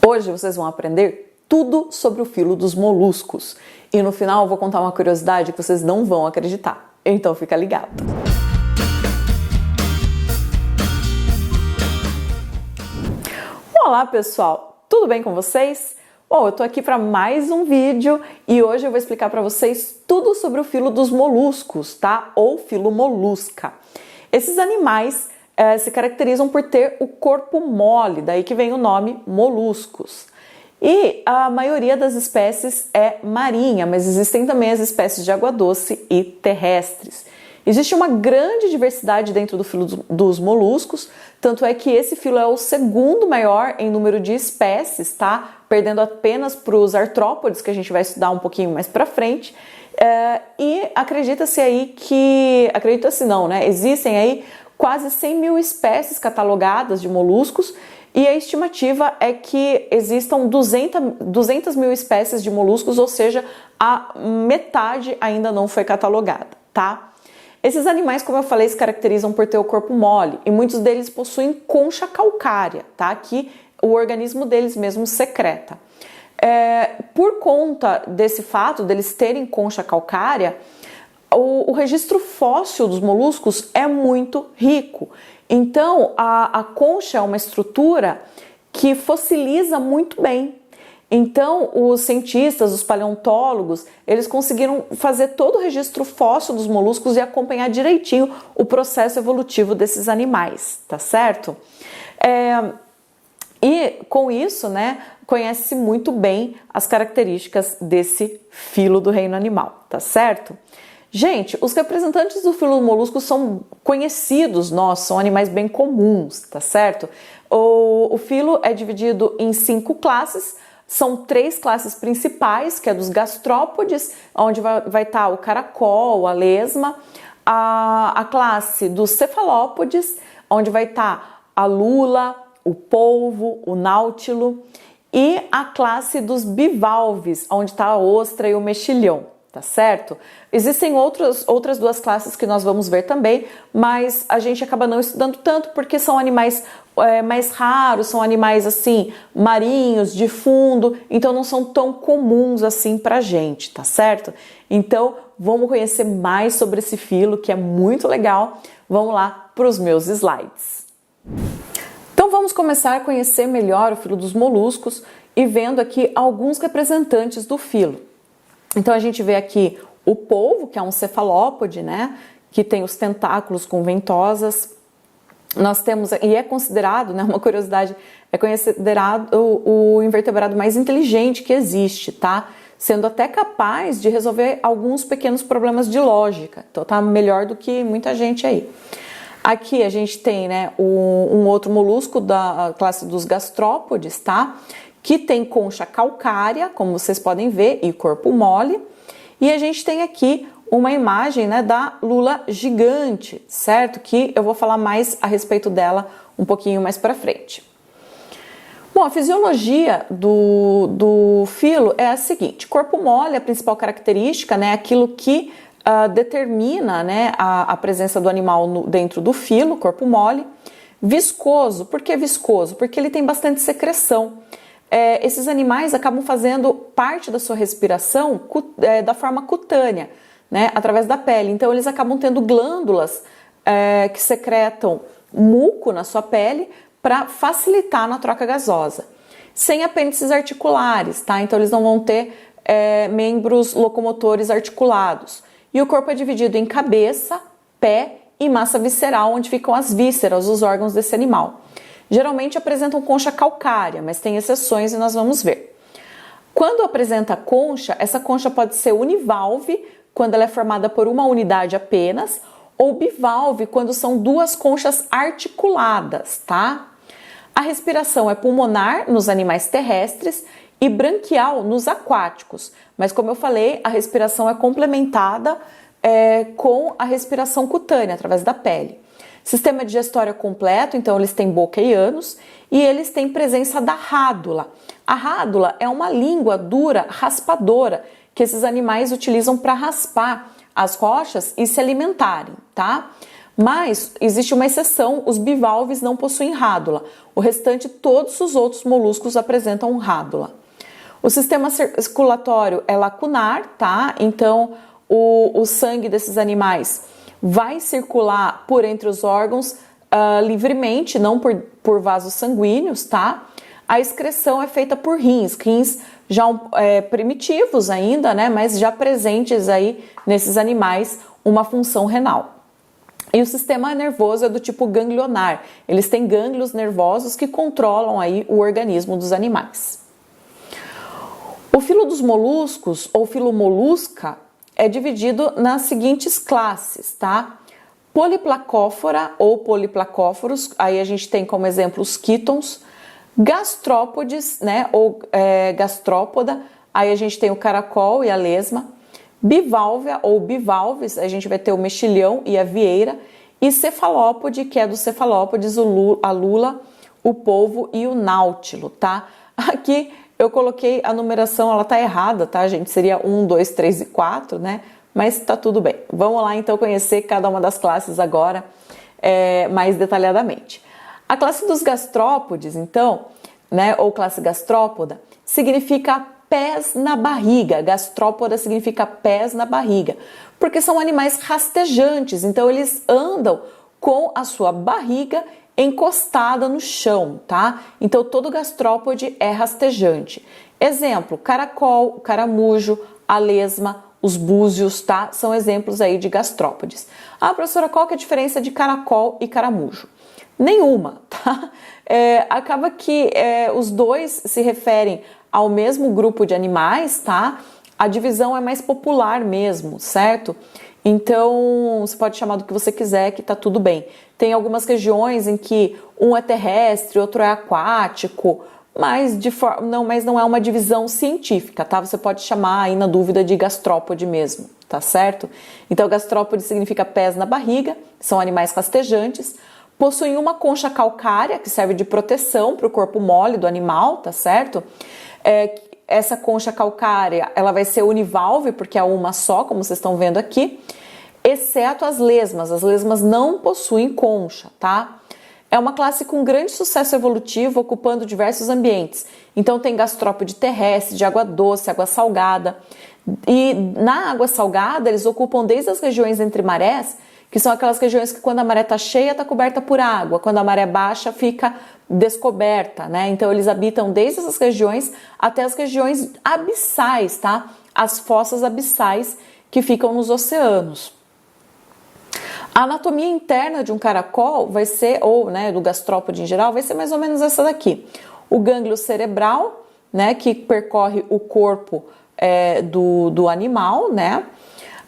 Hoje vocês vão aprender tudo sobre o filo dos moluscos e no final eu vou contar uma curiosidade que vocês não vão acreditar, então fica ligado. Olá pessoal, tudo bem com vocês? Bom, eu tô aqui para mais um vídeo e hoje eu vou explicar para vocês tudo sobre o filo dos moluscos, tá? Ou filo molusca. Esses animais se caracterizam por ter o corpo mole, daí que vem o nome moluscos. E a maioria das espécies é marinha, mas existem também as espécies de água doce e terrestres. Existe uma grande diversidade dentro do filo dos moluscos, tanto é que esse filo é o segundo maior em número de espécies, tá? Perdendo apenas para os artrópodes, que a gente vai estudar um pouquinho mais para frente. E acredita-se aí que... Acredita-se não, né? Existem aí quase 100 mil espécies catalogadas de moluscos e a estimativa é que existam 200 mil espécies de moluscos, ou seja, a metade ainda não foi catalogada, tá? Esses animais, como eu falei, se caracterizam por ter o corpo mole e muitos deles possuem concha calcária, tá? Que o organismo deles mesmo secreta. Por conta desse fato deles terem concha calcária, o registro fóssil dos moluscos é muito rico. Então, a concha é uma estrutura que fossiliza muito bem. Então, os cientistas, os paleontólogos, eles conseguiram fazer todo o registro fóssil dos moluscos e acompanhar direitinho o processo evolutivo desses animais, tá certo? E com isso, né, conhece-se muito bem as características desse filo do reino animal, tá certo? Gente, os representantes do filo molusco são conhecidos, são animais bem comuns, tá certo? O filo é dividido em 5 classes, são 3 classes principais, que é dos gastrópodes, onde vai estar o caracol, a lesma, a classe dos cefalópodes, onde vai estar a lula, o polvo, o náutilo, e a classe dos bivalves, onde está a ostra e o mexilhão. Tá certo? Existem outras 2 classes que nós vamos ver também, mas a gente acaba não estudando tanto porque são animais mais raros, são animais assim, marinhos, de fundo, então não são tão comuns assim pra gente, tá certo? Então vamos conhecer mais sobre esse filo que é muito legal. Vamos lá para os meus slides. Então vamos começar a conhecer melhor o filo dos moluscos e vendo aqui alguns representantes do filo. Então a gente vê aqui o polvo, que é um cefalópode, né, que tem os tentáculos com ventosas. Nós temos, e é considerado, né, uma curiosidade, é considerado o invertebrado mais inteligente que existe, tá? Sendo até capaz de resolver alguns pequenos problemas de lógica. Então tá melhor do que muita gente aí. Aqui a gente tem, né, um outro molusco da classe dos gastrópodes, tá? Que tem concha calcária, como vocês podem ver, e corpo mole. E a gente tem aqui uma imagem, né, da lula gigante, certo? Que eu vou falar mais a respeito dela um pouquinho mais para frente. Bom, a fisiologia do filo é a seguinte: corpo mole, a principal característica, né, aquilo que determina, né, a presença do animal dentro do filo, corpo mole. Viscoso, por que viscoso? Porque ele tem bastante secreção. Esses animais acabam fazendo parte da sua respiração da forma cutânea, né, através da pele. Então eles acabam tendo glândulas que secretam muco na sua pele para facilitar na troca gasosa. Sem apêndices articulares, tá? Então eles não vão ter membros locomotores articulados. E o corpo é dividido em cabeça, pé e massa visceral, onde ficam as vísceras, os órgãos desse animal. Geralmente apresentam concha calcária, mas tem exceções e nós vamos ver. Quando apresenta concha, essa concha pode ser univalve, quando ela é formada por uma unidade apenas, ou bivalve, quando são 2 conchas articuladas, tá? A respiração é pulmonar nos animais terrestres e branquial nos aquáticos, mas como eu falei, a respiração é complementada com a respiração cutânea, através da pele. Sistema digestório completo, então eles têm boca e ânus, e eles têm presença da rádula. A rádula é uma língua dura, raspadora, que esses animais utilizam para raspar as rochas e se alimentarem, tá? Mas existe uma exceção, os bivalves não possuem rádula. O restante, todos os outros moluscos apresentam rádula. O sistema circulatório é lacunar, tá? Então, o sangue desses animais vai circular por entre os órgãos livremente, não por vasos sanguíneos, tá? A excreção é feita por rins já primitivos ainda, né? Mas já presentes aí nesses animais uma função renal. E o sistema nervoso é do tipo ganglionar. Eles têm gânglios nervosos que controlam aí o organismo dos animais. O filo dos moluscos, ou filo molusca, é dividido nas seguintes classes, tá? Poliplacófora ou poliplacóforos, aí a gente tem como exemplo os quítons, gastrópodes, né, ou gastrópoda, aí a gente tem o caracol e a lesma, biválvea ou bivalves, a gente vai ter o mexilhão e a vieira, e cefalópode, que é dos cefalópodes, a lula, o polvo e o náutilo, tá? Aqui eu coloquei a numeração, ela tá errada, tá, gente? Seria 1, 2, 3 e 4, né? Mas tá tudo bem. Vamos lá, então, conhecer cada uma das classes agora mais detalhadamente. A classe dos gastrópodes, então, né, ou classe gastrópoda, significa pés na barriga. Gastrópoda significa pés na barriga, porque são animais rastejantes, então eles andam com a sua barriga encostada no chão, tá? Então todo gastrópode é rastejante. Exemplo, caracol, caramujo, a lesma, os búzios, tá? São exemplos aí de gastrópodes. Ah, professora, qual que é a diferença de caracol e caramujo? Nenhuma, tá? Acaba que os dois se referem ao mesmo grupo de animais, tá? A divisão é mais popular mesmo, certo? Então, você pode chamar do que você quiser, que tá tudo bem. Tem algumas regiões em que um é terrestre, outro é aquático, mas não é uma divisão científica, tá? Você pode chamar aí na dúvida de gastrópode mesmo, tá certo? Então, gastrópode significa pés na barriga, são animais rastejantes, possuem uma concha calcária que serve de proteção para o corpo mole do animal, tá certo? Essa concha calcária, ela vai ser univalve, porque é uma só, como vocês estão vendo aqui, exceto as lesmas. As lesmas não possuem concha, tá? É uma classe com grande sucesso evolutivo, ocupando diversos ambientes. Então tem gastrópode terrestre, de água doce, água salgada. E na água salgada, eles ocupam desde as regiões entre marés, que são aquelas regiões que quando a maré está cheia está coberta por água, quando a maré baixa fica descoberta, né? Então eles habitam desde essas regiões até as regiões abissais, tá? As fossas abissais que ficam nos oceanos. A anatomia interna de um caracol vai ser, ou né, do gastrópode em geral, vai ser mais ou menos essa daqui. O gânglio cerebral, né, que percorre o corpo do animal, né?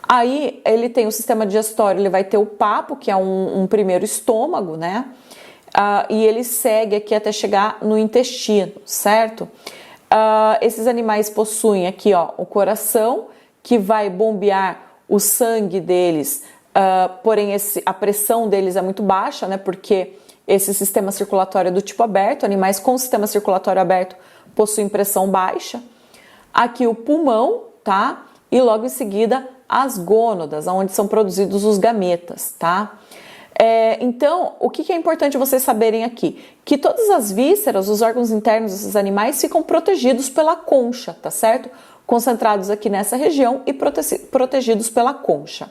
Aí ele tem o sistema digestório, ele vai ter o papo, que é um primeiro estômago, né? E ele segue aqui até chegar no intestino, certo? Esses animais possuem aqui, ó, o coração, que vai bombear o sangue deles, porém a pressão deles é muito baixa, né? Porque esse sistema circulatório é do tipo aberto, animais com sistema circulatório aberto possuem pressão baixa. Aqui o pulmão, tá? E logo em seguida as gônadas, onde são produzidos os gametas, tá? Então, o que é importante vocês saberem aqui? Que todas as vísceras, os órgãos internos desses animais ficam protegidos pela concha, tá certo? Concentrados aqui nessa região e protegidos pela concha.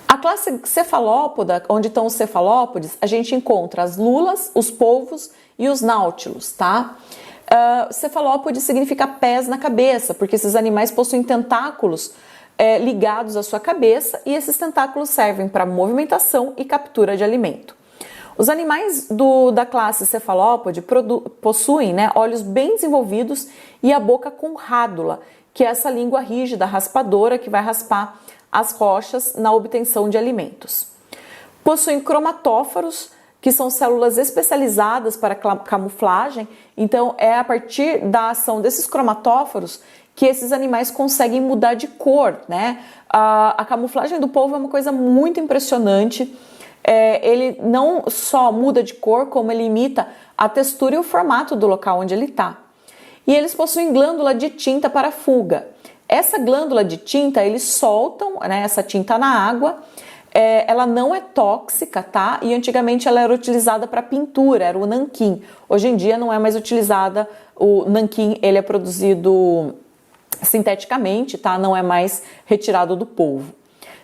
A classe cefalópoda, onde estão os cefalópodes, a gente encontra as lulas, os polvos e os náutilos, tá? Cefalópode significa pés na cabeça, porque esses animais possuem tentáculos ligados à sua cabeça e esses tentáculos servem para movimentação e captura de alimento. Os animais da classe cefalópode possuem, né, olhos bem desenvolvidos e a boca com rádula, que é essa língua rígida, raspadora, que vai raspar as rochas na obtenção de alimentos. Possuem cromatóforos, que são células especializadas para camuflagem, então é a partir da ação desses cromatóforos que esses animais conseguem mudar de cor, né? A camuflagem do polvo é uma coisa muito impressionante, ele não só muda de cor, como ele imita a textura e o formato do local onde ele está. E eles possuem glândula de tinta para fuga. Essa glândula de tinta, eles soltam, né, essa tinta na água, ela não é tóxica, tá? E antigamente ela era utilizada para pintura, era o nanquim. Hoje em dia não é mais utilizada, o nanquim ele é produzido sinteticamente, tá? Não é mais retirado do polvo.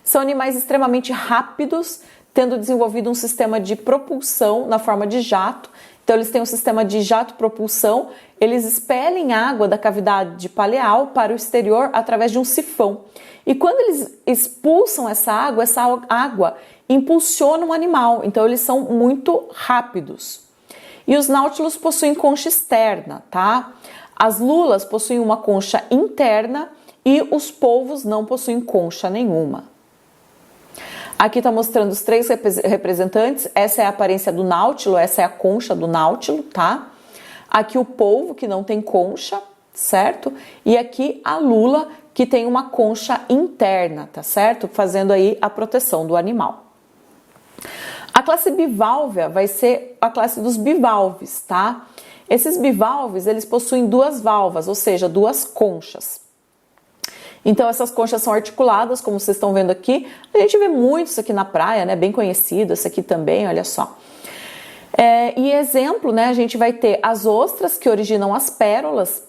São animais extremamente rápidos, tendo desenvolvido um sistema de propulsão na forma de jato. Então eles têm um sistema de jato-propulsão, eles expelem água da cavidade paleal para o exterior através de um sifão. E quando eles expulsam essa água impulsiona o animal, então eles são muito rápidos. E os náutilos possuem concha externa, tá? As lulas possuem uma concha interna e os polvos não possuem concha nenhuma. Aqui está mostrando os 3 representantes, essa é a aparência do náutilo, essa é a concha do náutilo, tá? Aqui o polvo, que não tem concha, certo? E aqui a lula, que tem uma concha interna, tá certo? Fazendo aí a proteção do animal. A classe bivalvea vai ser a classe dos bivalves, tá? Esses bivalves, eles possuem 2 valvas, ou seja, 2 conchas. Então essas conchas são articuladas, como vocês estão vendo aqui. A gente vê muito isso aqui na praia, né? Bem conhecido, esse aqui também, olha só. E exemplo, né? A gente vai ter as ostras que originam as pérolas.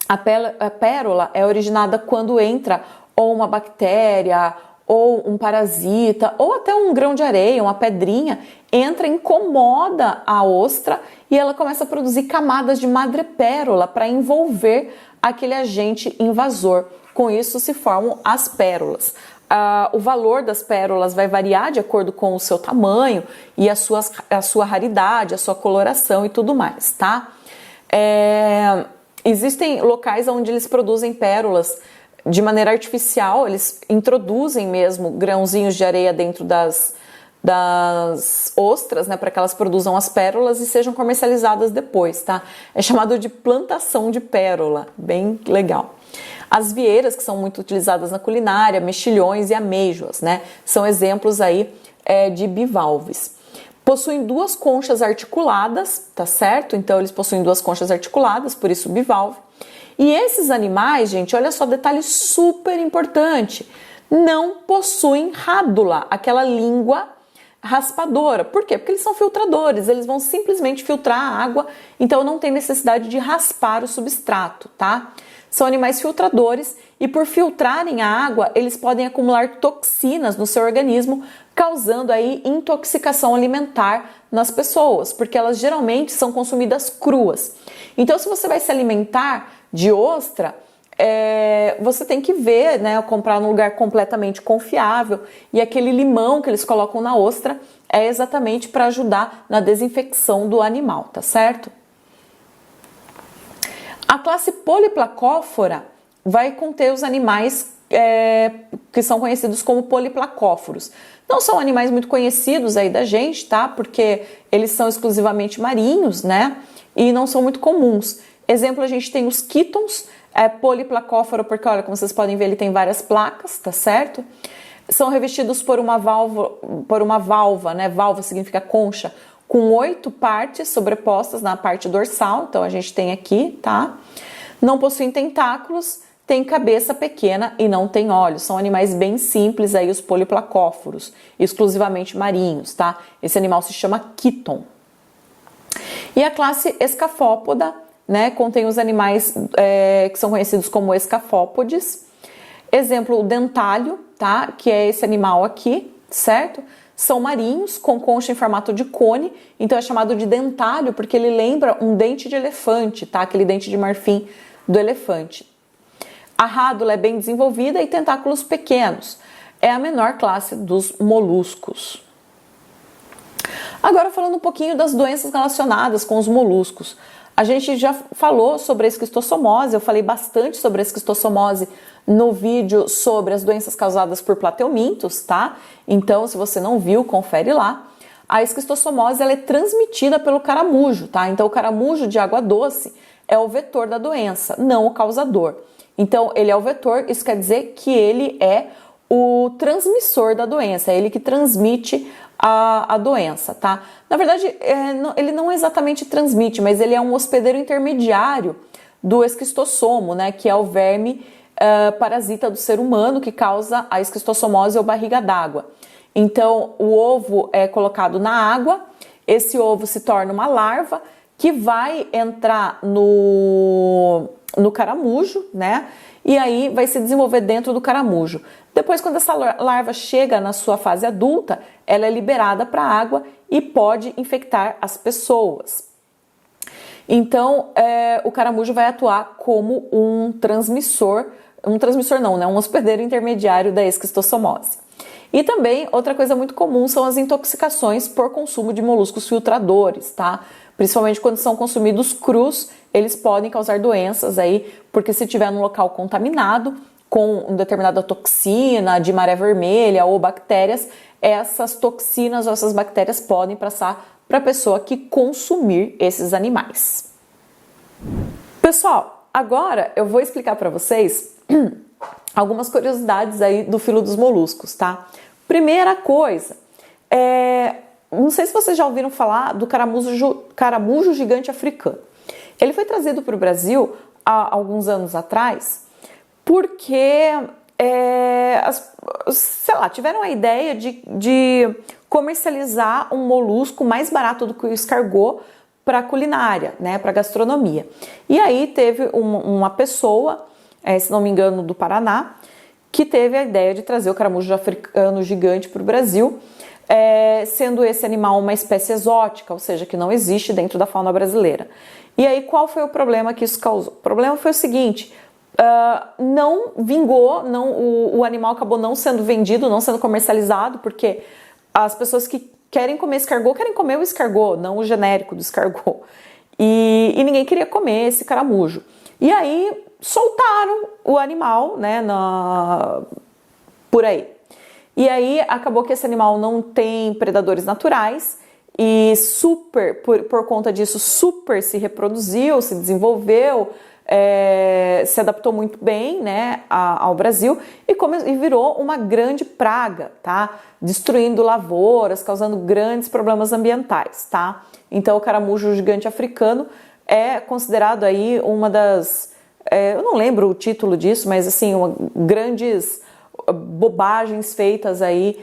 A pérola é originada quando entra ou uma bactéria, ou um parasita, ou até um grão de areia, uma pedrinha, entra, incomoda a ostra e ela começa a produzir camadas de madrepérola para envolver aquele agente invasor. Com isso se formam as pérolas. O valor das pérolas vai variar de acordo com o seu tamanho e a sua raridade, a sua coloração e tudo mais, tá? Existem locais onde eles produzem pérolas de maneira artificial, eles introduzem mesmo grãozinhos de areia dentro das ostras, né, para que elas produzam as pérolas e sejam comercializadas depois, tá? É chamado de plantação de pérola, bem legal. As vieiras, que são muito utilizadas na culinária, mexilhões e amêijoas, né? São exemplos aí de bivalves. Possuem 2 conchas articuladas, tá certo? Então eles possuem 2 conchas articuladas, por isso bivalve. E esses animais, gente, olha só, detalhe super importante, não possuem rádula, aquela língua raspadora. Por quê? Porque eles são filtradores, eles vão simplesmente filtrar a água, então não tem necessidade de raspar o substrato, tá? São animais filtradores e por filtrarem a água, eles podem acumular toxinas no seu organismo, causando aí intoxicação alimentar nas pessoas, porque elas geralmente são consumidas cruas. Então, se você vai se alimentar de ostra, você tem que ver, né, comprar num lugar completamente confiável, e aquele limão que eles colocam na ostra é exatamente para ajudar na desinfecção do animal, tá certo? A classe poliplacófora vai conter os animais que são conhecidos como poliplacóforos. Não são animais muito conhecidos aí da gente, tá? Porque eles são exclusivamente marinhos, né? E não são muito comuns. Exemplo, a gente tem os quítons, poliplacóforo, porque olha, como vocês podem ver, ele tem várias placas, tá certo? São revestidos por uma válvula, né? Válvula significa concha, com 8 partes sobrepostas na parte dorsal, então a gente tem aqui, tá? Não possuem tentáculos, tem cabeça pequena e não tem olhos. São animais bem simples aí, os poliplacóforos, exclusivamente marinhos, tá? Esse animal se chama quíton. E a classe escafópoda, né, contém os animais que são conhecidos como escafópodes. Exemplo, o dentalho, tá? Que é esse animal aqui, certo? São marinhos, com concha em formato de cone, então é chamado de dentalho porque ele lembra um dente de elefante, tá? Aquele dente de marfim do elefante. A rádula é bem desenvolvida e tentáculos pequenos. É a menor classe dos moluscos. Agora falando um pouquinho das doenças relacionadas com os moluscos. A gente já falou sobre a esquistossomose, eu falei bastante sobre a esquistossomose no vídeo sobre as doenças causadas por plateumintos, tá? Então, se você não viu, confere lá. A esquistossomose ela é transmitida pelo caramujo, tá? Então, o caramujo de água doce é o vetor da doença, não o causador. Então, ele é o vetor, isso quer dizer que ele é o transmissor da doença, é ele que transmite a doença, tá? Na verdade, ele não exatamente transmite, mas ele é um hospedeiro intermediário do esquistossomo, né? Que é o verme parasita do ser humano que causa a esquistossomose ou barriga d'água. Então, o ovo é colocado na água, esse ovo se torna uma larva que vai entrar no caramujo, né? E aí vai se desenvolver dentro do caramujo. Depois, quando essa larva chega na sua fase adulta, ela é liberada para a água e pode infectar as pessoas. Então, o caramujo vai atuar como um transmissor não, né? Um hospedeiro intermediário da esquistossomose. E também, outra coisa muito comum são as intoxicações por consumo de moluscos filtradores, tá? Principalmente quando são consumidos crus, eles podem causar doenças aí, porque se tiver num local contaminado com uma determinada toxina de maré vermelha ou bactérias, essas toxinas ou essas bactérias podem passar para a pessoa que consumir esses animais. Pessoal, agora eu vou explicar para vocês algumas curiosidades aí do filo dos moluscos, tá? Primeira coisa, não sei se vocês já ouviram falar do caramujo gigante africano. Ele foi trazido para o Brasil há alguns anos atrás porque, tiveram a ideia de comercializar um molusco mais barato do que o escargot para culinária, né, para gastronomia. E aí teve uma pessoa, se não me engano, do Paraná, que teve a ideia de trazer o caramujo africano gigante para o Brasil, sendo esse animal uma espécie exótica, ou seja, que não existe dentro da fauna brasileira. E aí qual foi o problema que isso causou? O problema foi o seguinte, não vingou, o animal acabou não sendo vendido, não sendo comercializado, porque as pessoas que querem comer escargot, querem comer o escargot, não o genérico do escargot. E ninguém queria comer esse caramujo. E aí soltaram o animal, né, por aí. E aí acabou que esse animal não tem predadores naturais e por conta disso super se reproduziu, se desenvolveu, se adaptou muito bem, né, ao Brasil e virou uma grande praga, tá? Destruindo lavouras, causando grandes problemas ambientais, tá? Então o caramujo gigante africano é considerado aí uma das, eu não lembro o título disso, mas assim, grandes bobagens feitas aí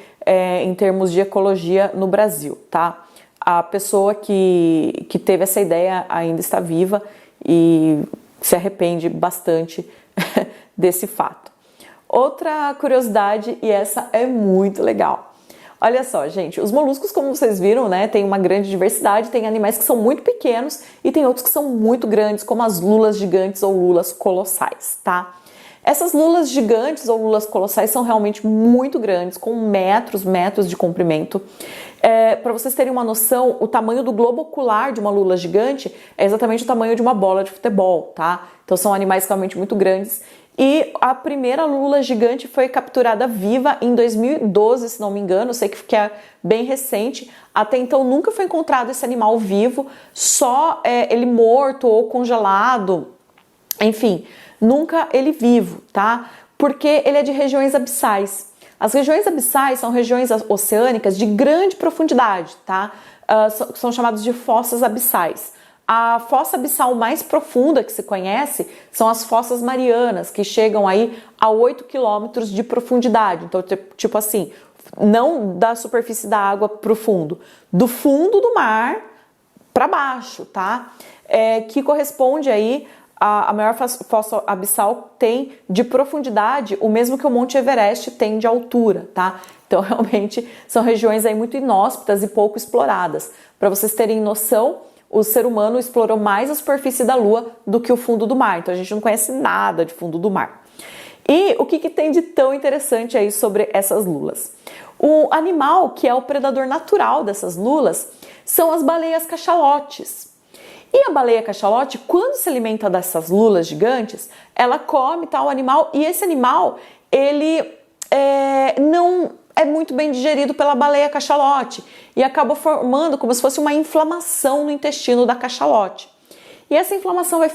em termos de ecologia no Brasil, tá? A pessoa que teve essa ideia ainda está viva e se arrepende bastante desse fato. Outra curiosidade, e essa é muito legal. Olha só, gente, os moluscos, como vocês viram, né, tem uma grande diversidade, tem animais que são muito pequenos e tem outros que são muito grandes, como as lulas gigantes ou lulas colossais, tá? Essas lulas gigantes ou lulas colossais são realmente muito grandes, com metros de comprimento. Para vocês terem uma noção, o tamanho do globo ocular de uma lula gigante é exatamente o tamanho de uma bola de futebol, tá? Então são animais realmente muito grandes. E a primeira lula gigante foi capturada viva em 2012, se não me engano, sei que é bem recente. Até então nunca foi encontrado esse animal vivo, só ele morto ou congelado, enfim, nunca ele vivo, tá? Porque ele é de regiões abissais. As regiões abissais são regiões oceânicas de grande profundidade, tá? São chamadas de fossas abissais. A fossa abissal mais profunda que se conhece são as fossas marianas, que chegam aí a 8 quilômetros de profundidade. Então, tipo assim, não da superfície da água para o fundo, do fundo do mar para baixo, tá? Que corresponde aí a maior fossa abissal tem de profundidade o mesmo que o Monte Everest tem de altura, tá? Então, realmente, são regiões aí muito inóspitas e pouco exploradas. Para vocês terem noção, o ser humano explorou mais a superfície da Lua do que o fundo do mar. Então, a gente não conhece nada de fundo do mar. E o que tem de tão interessante aí sobre essas lulas? O animal que é o predador natural dessas lulas são as baleias cachalotes. E a baleia cachalote, quando se alimenta dessas lulas gigantes, ela come tal animal e esse animal, ele não é muito bem digerido pela baleia cachalote e acaba formando como se fosse uma inflamação no intestino da cachalote. E essa inflamação vai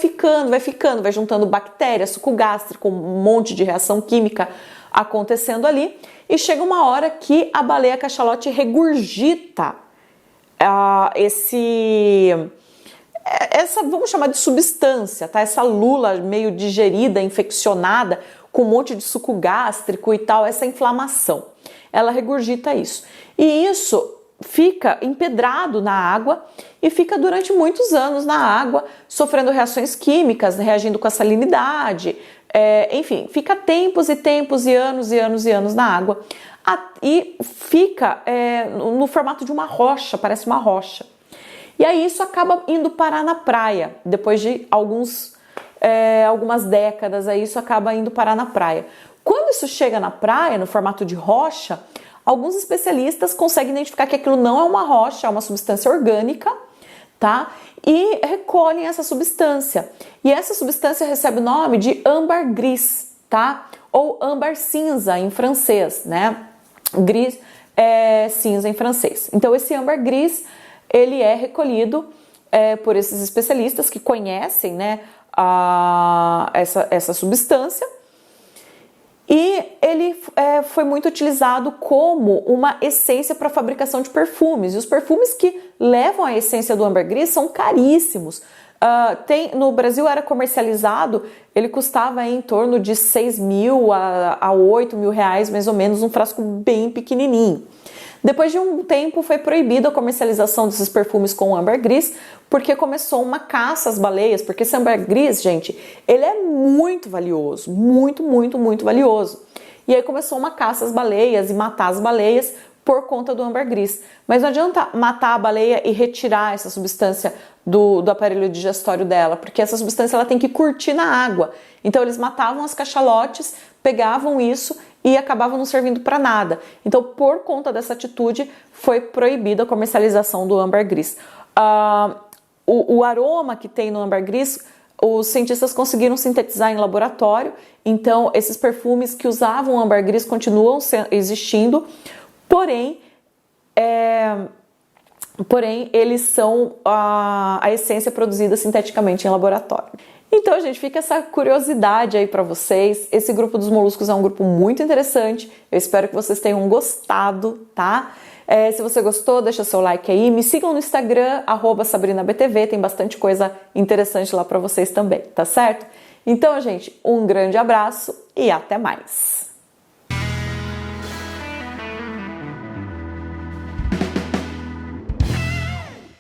vai juntando bactérias, suco gástrico, um monte de reação química acontecendo ali e chega uma hora que a baleia cachalote regurgita essa, vamos chamar de substância, tá? Essa lula meio digerida, infeccionada, com um monte de suco gástrico e tal, essa inflamação. ela regurgita isso. E isso fica empedrado na água e fica durante muitos anos na água, sofrendo reações químicas, reagindo com a salinidade, enfim, fica tempos e tempos e anos e anos e anos na água e fica no formato de uma rocha, parece uma rocha. E aí isso acaba indo parar na praia, depois de algumas décadas, aí isso acaba indo parar na praia. Quando isso chega na praia, no formato de rocha, alguns especialistas conseguem identificar que aquilo não é uma rocha, é uma substância orgânica, tá? E recolhem essa substância. E essa substância recebe o nome de âmbar gris, tá? Ou âmbar cinza em francês, né? Gris é cinza em francês. Então esse âmbar gris, ele é recolhido por esses especialistas que conhecem, né, essa substância. E ele foi muito utilizado como uma essência para a fabricação de perfumes. E os perfumes que levam a essência do ambergris são caríssimos. No Brasil era comercializado, ele custava em torno de 6 mil a 8 mil reais, mais ou menos, um frasco bem pequenininho. Depois de um tempo foi proibida a comercialização desses perfumes com ambergris, porque começou uma caça às baleias, porque esse ambergris, gente, ele é muito valioso, muito, muito, muito valioso. E aí começou uma caça às baleias e matar as baleias por conta do ambergris. Mas não adianta matar a baleia e retirar essa substância do aparelho digestório dela, porque essa substância ela tem que curtir na água. Então eles matavam as cachalotes, pegavam isso e acabavam não servindo para nada. Então, por conta dessa atitude, foi proibida a comercialização do ambergris. O aroma que tem no ambergris, os cientistas conseguiram sintetizar em laboratório, então esses perfumes que usavam ambergris continuam existindo, porém eles são a essência produzida sinteticamente em laboratório. Então, gente, fica essa curiosidade aí para vocês. Esse grupo dos moluscos é um grupo muito interessante. Eu espero que vocês tenham gostado, tá? Se você gostou, deixa seu like aí. Me sigam no Instagram, @SabrinaBTV. Tem bastante coisa interessante lá para vocês também, tá certo? Então, gente, um grande abraço e até mais!